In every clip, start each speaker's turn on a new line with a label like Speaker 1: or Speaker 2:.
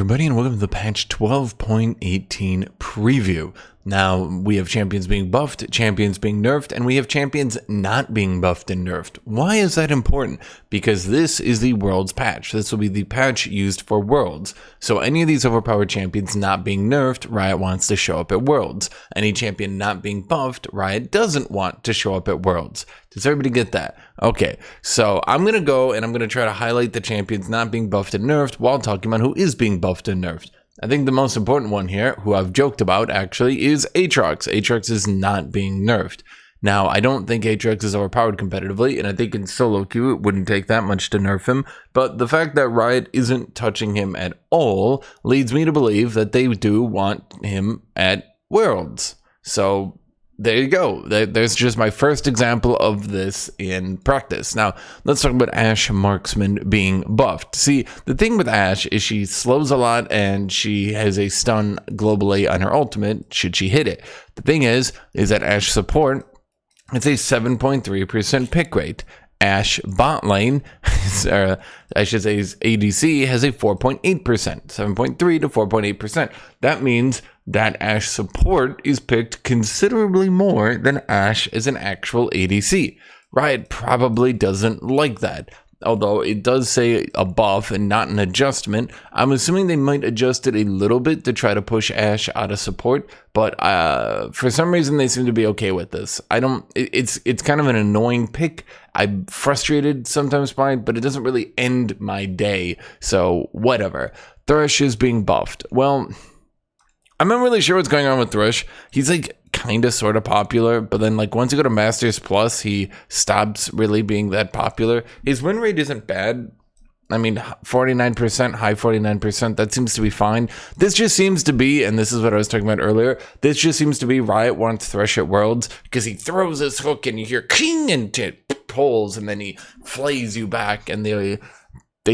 Speaker 1: everybody, and welcome to the patch 12.18 preview. Now, we have champions being buffed, champions being nerfed, and we have champions not being buffed and nerfed. Why is that important? Because this is the Worlds patch. This will be the patch used for Worlds. So any of these overpowered champions not being nerfed, Riot wants to show up at Worlds. Any champion not being buffed, Riot doesn't want to show up at Worlds. Does everybody get that? Okay, so I'm going to go and I'm going to try to highlight the champions not being buffed and nerfed while talking about who is being buffed and nerfed. I think the most important one here, who I've joked about actually, is Aatrox. Aatrox is not being nerfed. Now, I don't think Aatrox is overpowered competitively, and I think in solo queue it wouldn't take that much to nerf him, but the fact that Riot isn't touching him at all leads me to believe that they do want him at Worlds. So there you go. There's just my first example of this in practice. Now, let's talk about Ashe Marksman being buffed. See, the thing with Ashe is she slows a lot and she has a stun globally on her ultimate should she hit it. The thing is that Ashe support, it's a 7.3% pick rate. Ashe bot lane, I should say his ADC, has a 4.8%, 7.3 to 4.8%. That means that Ashe support is picked considerably more than Ashe as an actual ADC. Riot probably doesn't like that. Although it does say a buff and not an adjustment, I'm assuming they might adjust it a little bit to try to push Ashe out of support, but for some reason they seem to be okay with this. It's kind of an annoying pick. I'm frustrated sometimes by it, but it doesn't really end my day, so whatever. Thresh is being buffed. Well, I'm not really sure what's going on with Thresh. He's like kind of sort of popular, but then like once you go to Masters Plus, he stops really being that popular. His win rate isn't bad. I mean, 49%, high 49%, that seems to be fine. This just seems to be, and this is what I was talking about earlier, this just seems to be Riot wants Thresh at Worlds because he throws his hook and you hear king and it pulls and then he flays you back and they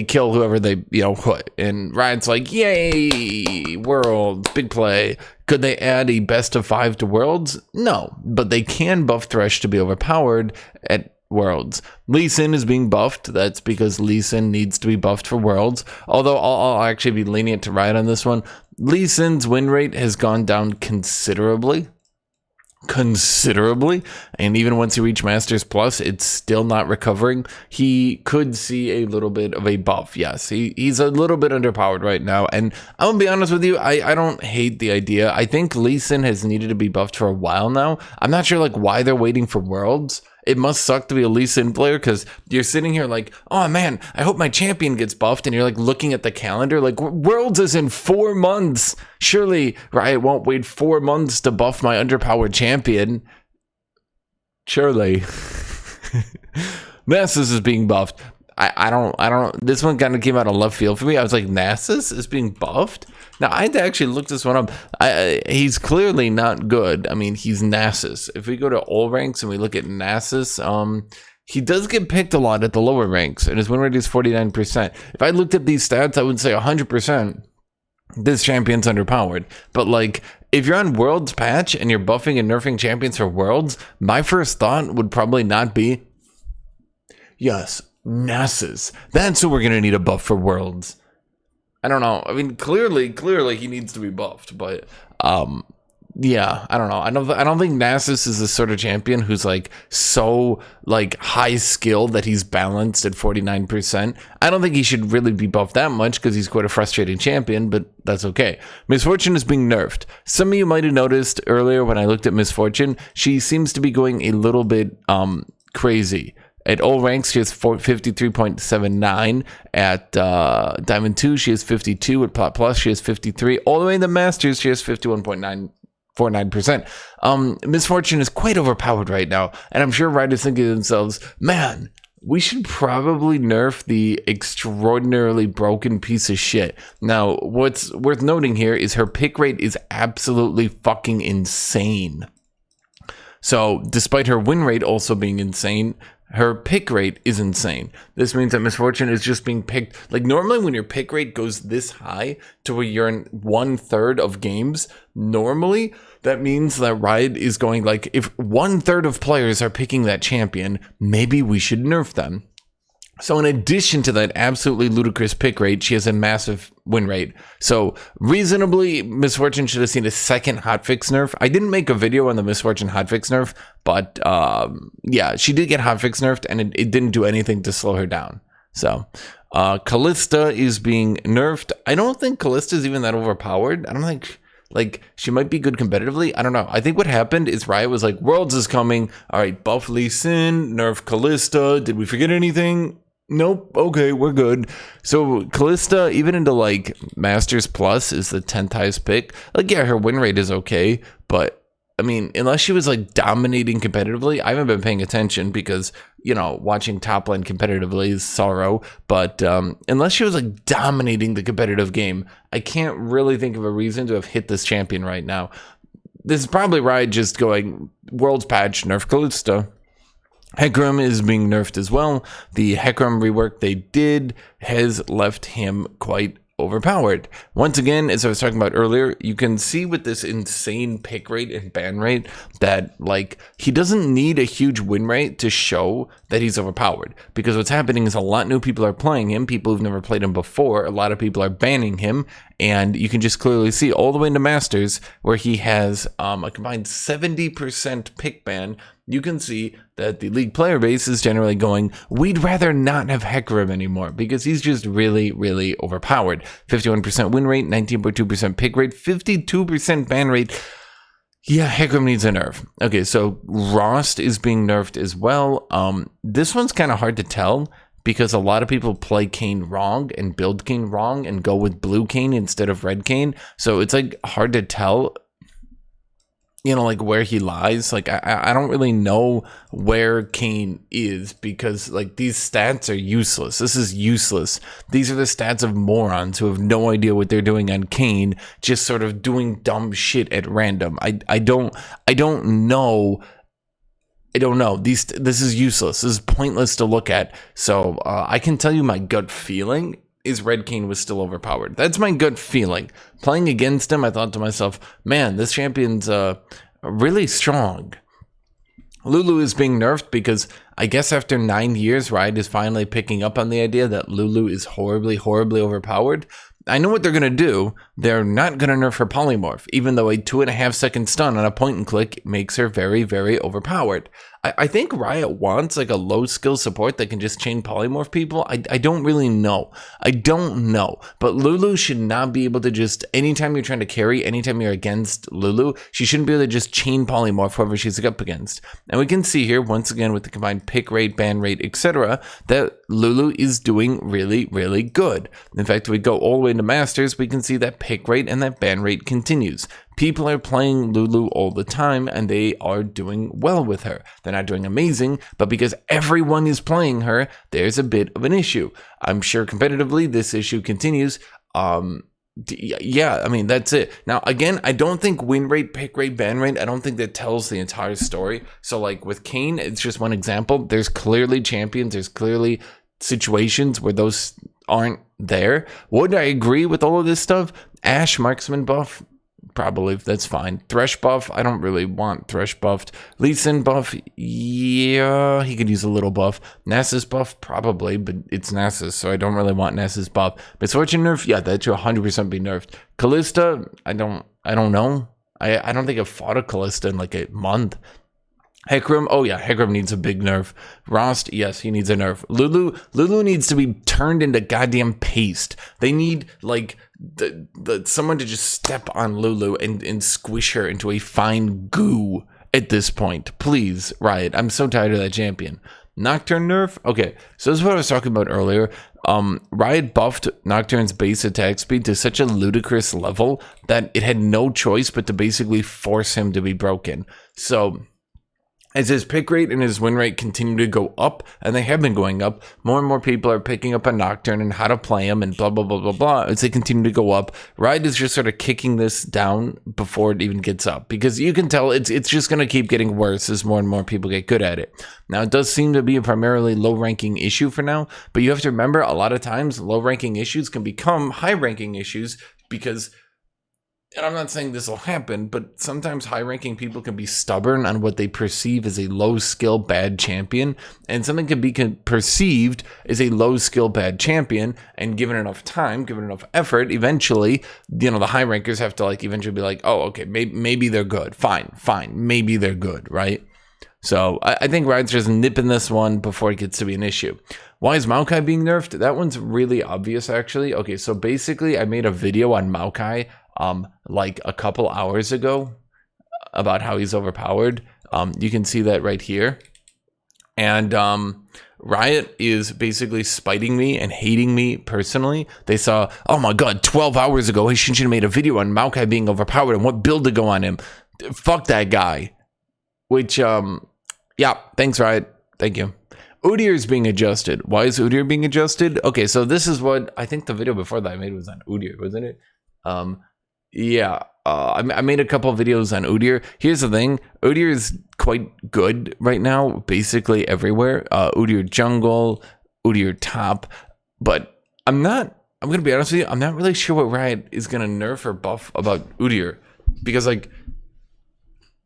Speaker 1: kill whoever they, put. And Riot's like, yay, Worlds, big play. Could they add a best of 5 to Worlds? No, but they can buff Thresh to be overpowered at Worlds. Lee Sin is being buffed. That's because Lee Sin needs to be buffed for Worlds. Although I'll actually be lenient to Riot on this one. Lee Sin's win rate has gone down considerably, and even once you reach Masters Plus, it's still not recovering. He could see a little bit of a buff. Yes, he's a little bit underpowered right now, and I'm gonna be honest with you, I don't hate the idea. I think Lee Sin has needed to be buffed for a while now. I'm not sure like why they're waiting for Worlds. It must suck to be a Lee Sin player because you're sitting here like, oh man, I hope my champion gets buffed. And you're like looking at the calendar like Worlds is in 4 months. Surely Riot won't wait 4 months to buff my underpowered champion. Surely. Nasus is being buffed. I don't, this one kind of came out of left field for me. I was like, Nasus is being buffed? Now, I had to actually look this one up. He's clearly not good. I mean, he's Nasus. If we go to all ranks and we look at Nasus, he does get picked a lot at the lower ranks, and his win rate is 49%. If I looked at these stats, I would say 100%. This champion's underpowered. But like, if you're on Worlds patch and you're buffing and nerfing champions for Worlds, my first thought would probably not be, yes, Nasus. That's who we're going to need a buff for Worlds. I don't know. I mean, clearly he needs to be buffed, but yeah, I don't know. I don't think Nasus is the sort of champion who's like so like high skill that he's balanced at 49%. I don't think he should really be buffed that much because he's quite a frustrating champion, but that's okay. Misfortune is being nerfed. Some of you might have noticed earlier when I looked at Misfortune, she seems to be going a little bit crazy. At all ranks, she has 53.79. At Diamond 2, she has 52. At Plat Plus, she has 53. All the way in the Masters, she has 51.949%. Misfortune is quite overpowered right now. And I'm sure Riot is thinking to themselves, man, we should probably nerf the extraordinarily broken piece of shit. Now, what's worth noting here is her pick rate is absolutely fucking insane. So, despite her win rate also being insane, her pick rate is insane. This means that Misfortune is just being picked. Like normally when your pick rate goes this high to where you're in 1/3 of games, normally that means that Riot is going like, if 1/3 of players are picking that champion, maybe we should nerf them. So in addition to that absolutely ludicrous pick rate, she has a massive win rate. So reasonably, Miss Fortune should have seen a second hotfix nerf. I didn't make a video on the Miss Fortune hotfix nerf, but yeah, she did get hotfix nerfed, and it didn't do anything to slow her down. So Kalista is being nerfed. I don't think Kalista is even that overpowered. I don't think... Like, she might be good competitively. I don't know. I think what happened is Riot was like, Worlds is coming. All right, buff Lee Sin, nerf Kalista. Did we forget anything? Nope. Okay, we're good. So Kalista, even into like Masters Plus, is the 10th highest pick. Like, yeah, her win rate is okay, but I mean, unless she was like dominating competitively, I haven't been paying attention because, you know, watching top lane competitively is sorrow. But unless she was like dominating the competitive game, I can't really think of a reason to have hit this champion right now. This is probably Riot just going, World's patch, nerf Kalista. Hecarim is being nerfed as well. The Hecarim rework they did has left him quite overpowered. Once again, as I was talking about earlier, you can see with this insane pick rate and ban rate that like he doesn't need a huge win rate to show that he's overpowered, because what's happening is a lot of new people are playing him, people who've never played him before. A lot of people are banning him, and you can just clearly see all the way into Masters where he has a combined 70% pick ban. You can see that the league player base is generally going, we'd rather not have Hecarim anymore because he's just really, really overpowered. 51% win rate, 19.2% pick rate, 52% ban rate. Yeah, Hecarim needs a nerf. Okay, so Rost is being nerfed as well. This one's kind of hard to tell because a lot of people play Kayn wrong and build Kayn wrong and go with blue Kayn instead of red Kayn. So it's like hard to tell, you know, like where he lies. Like I don't really know where Kayn is because like these stats are useless. This is useless. These are the stats of morons who have no idea what they're doing on Kayn, just sort of doing dumb shit at random. I don't know. This is useless. This is pointless to look at. So I can tell you my gut feeling is Red Kayn was still overpowered. That's my gut feeling. Playing against him, I thought to myself, man, this champion's really strong. Lulu is being nerfed because I guess after 9 years, Riot is finally picking up on the idea that Lulu is horribly, horribly overpowered. I know what they're going to do. They're not going to nerf her polymorph, even though a 2.5 second stun on a point and click makes her very, very overpowered. I think Riot wants like a low skill support that can just chain polymorph people. I don't really know. I don't know. But Lulu should not be able to just, anytime you're trying to carry, anytime you're against Lulu, she shouldn't be able to just chain polymorph whoever she's up against. And we can see here, once again, with the combined pick rate, ban rate, etc., that Lulu is doing really, really good. In fact, if we go all the way into Masters, we can see that pick rate and that ban rate continues. People are playing Lulu all the time, and they are doing well with her. They're not doing amazing, but because everyone is playing her, there's a bit of an issue. I'm sure competitively this issue continues. Yeah, I mean, that's it. Now, again, I don't think win rate, pick rate, ban rate, I don't think that tells the entire story. So, like, with Kayn, it's just one example. There's clearly champions. There's clearly situations where those aren't there. Would I agree with all of this stuff? Ashe marksman buff? Probably, that's fine. Thresh buff, I don't really want Thresh buffed. Lee Sin buff, yeah, he could use a little buff. Nasus buff, probably, but it's Nasus, so I don't really want Nasus buff. Miss Fortune nerf, yeah, that should 100% be nerfed. Kalista, I don't know. I don't think I've fought a Kalista in like a month. Hecarim, oh yeah, Hecarim needs a big nerf. Rost, yes, he needs a nerf. Lulu needs to be turned into goddamn paste. They need like someone to just step on Lulu and squish her into a fine goo at this point. Please, Riot, I'm so tired of that champion. Nocturne nerf? Okay, so this is what I was talking about earlier. Riot buffed Nocturne's base attack speed to such a ludicrous level that it had no choice but to basically force him to be broken. So as his pick rate and his win rate continue to go up, and they have been going up, more and more people are picking up on Nocturne and how to play him and blah, blah, blah, blah, blah. As they continue to go up, Riot is just sort of kicking this down before it even gets up, because you can tell it's just going to keep getting worse as more and more people get good at it. Now, it does seem to be a primarily low-ranking issue for now, but you have to remember a lot of times low-ranking issues can become high-ranking issues because and I'm not saying this will happen, but sometimes high-ranking people can be stubborn on what they perceive as a low-skill bad champion, and something can be perceived as a low-skill bad champion, and given enough time, given enough effort, eventually, the high rankers have to eventually be like, oh, okay, maybe they're good. Fine, maybe they're good, right? So I think Riot's just nipping this one before it gets to be an issue. Why is Maokai being nerfed? That one's really obvious, actually. Okay, so basically, I made a video on Maokai like a couple hours ago about how he's overpowered. You can see that right here. And Riot is basically spiting me and hating me personally. They saw, oh my god, 12 hours ago, Hashinshin made a video on Maokai being overpowered and what build to go on him. Fuck that guy. Which, yeah, thanks, Riot. Thank you. Udyr is being adjusted. Why is Udyr being adjusted? Okay, so this is what I think the video before that I made was on Udyr, wasn't it? Yeah, I made a couple of videos on Udyr. Here's the thing. Udyr is quite good right now, basically everywhere. Udyr jungle, Udyr top. But I'm going to be honest with you, I'm not really sure what Riot is going to nerf or buff about Udyr. Because,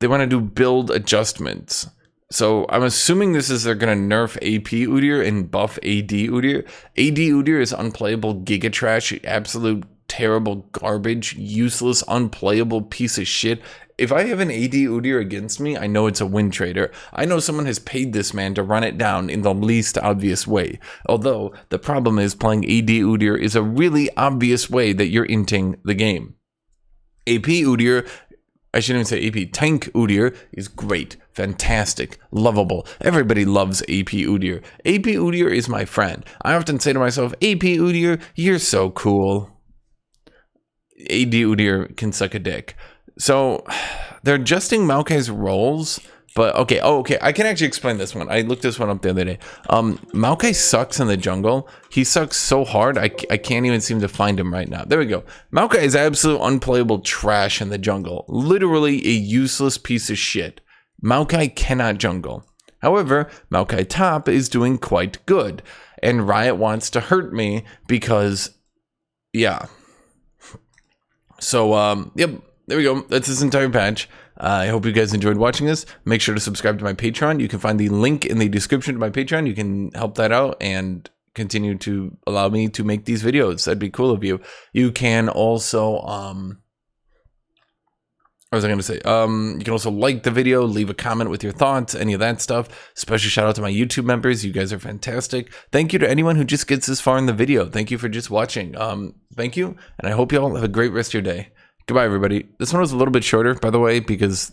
Speaker 1: they want to do build adjustments. So I'm assuming this is they're going to nerf AP Udyr and buff AD Udyr. AD Udyr is unplayable giga trash, absolute terrible garbage, useless, unplayable piece of shit. If I have an AD Udyr against me, I know it's a win trader. I know someone has paid this man to run it down in the least obvious way. Although, the problem is playing AD Udyr is a really obvious way that you're inting the game. AP Udyr, I shouldn't even say AP, Tank Udyr is great, fantastic, lovable. Everybody loves AP Udyr. AP Udyr is my friend. I often say to myself, AP Udyr, you're so cool. AD Udyr can suck a dick. So they're adjusting Maokai's roles, but okay. Oh, okay. I can actually explain this one. I looked this one up the other day. Maokai sucks in the jungle. He sucks so hard, I can't even seem to find him right now. There we go. Maokai is absolute unplayable trash in the jungle. Literally a useless piece of shit. Maokai cannot jungle. However, Maokai top is doing quite good. And Riot wants to hurt me because, yeah. So, yep, there we go. That's this entire patch. I hope you guys enjoyed watching this. Make sure to subscribe to my Patreon. You can find the link in the description to my Patreon. You can help that out and continue to allow me to make these videos. That'd be cool of you. You can also, what was I going to say? You can also like the video, leave a comment with your thoughts, any of that stuff. Special shout out to my YouTube members. You guys are fantastic. Thank you to anyone who just gets this far in the video. Thank you for just watching. Thank you, and I hope you all have a great rest of your day. Goodbye, everybody. This one was a little bit shorter, by the way, because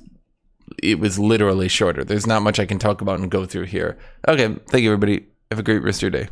Speaker 1: it was literally shorter. There's not much I can talk about and go through here. Okay, thank you, everybody. Have a great rest of your day.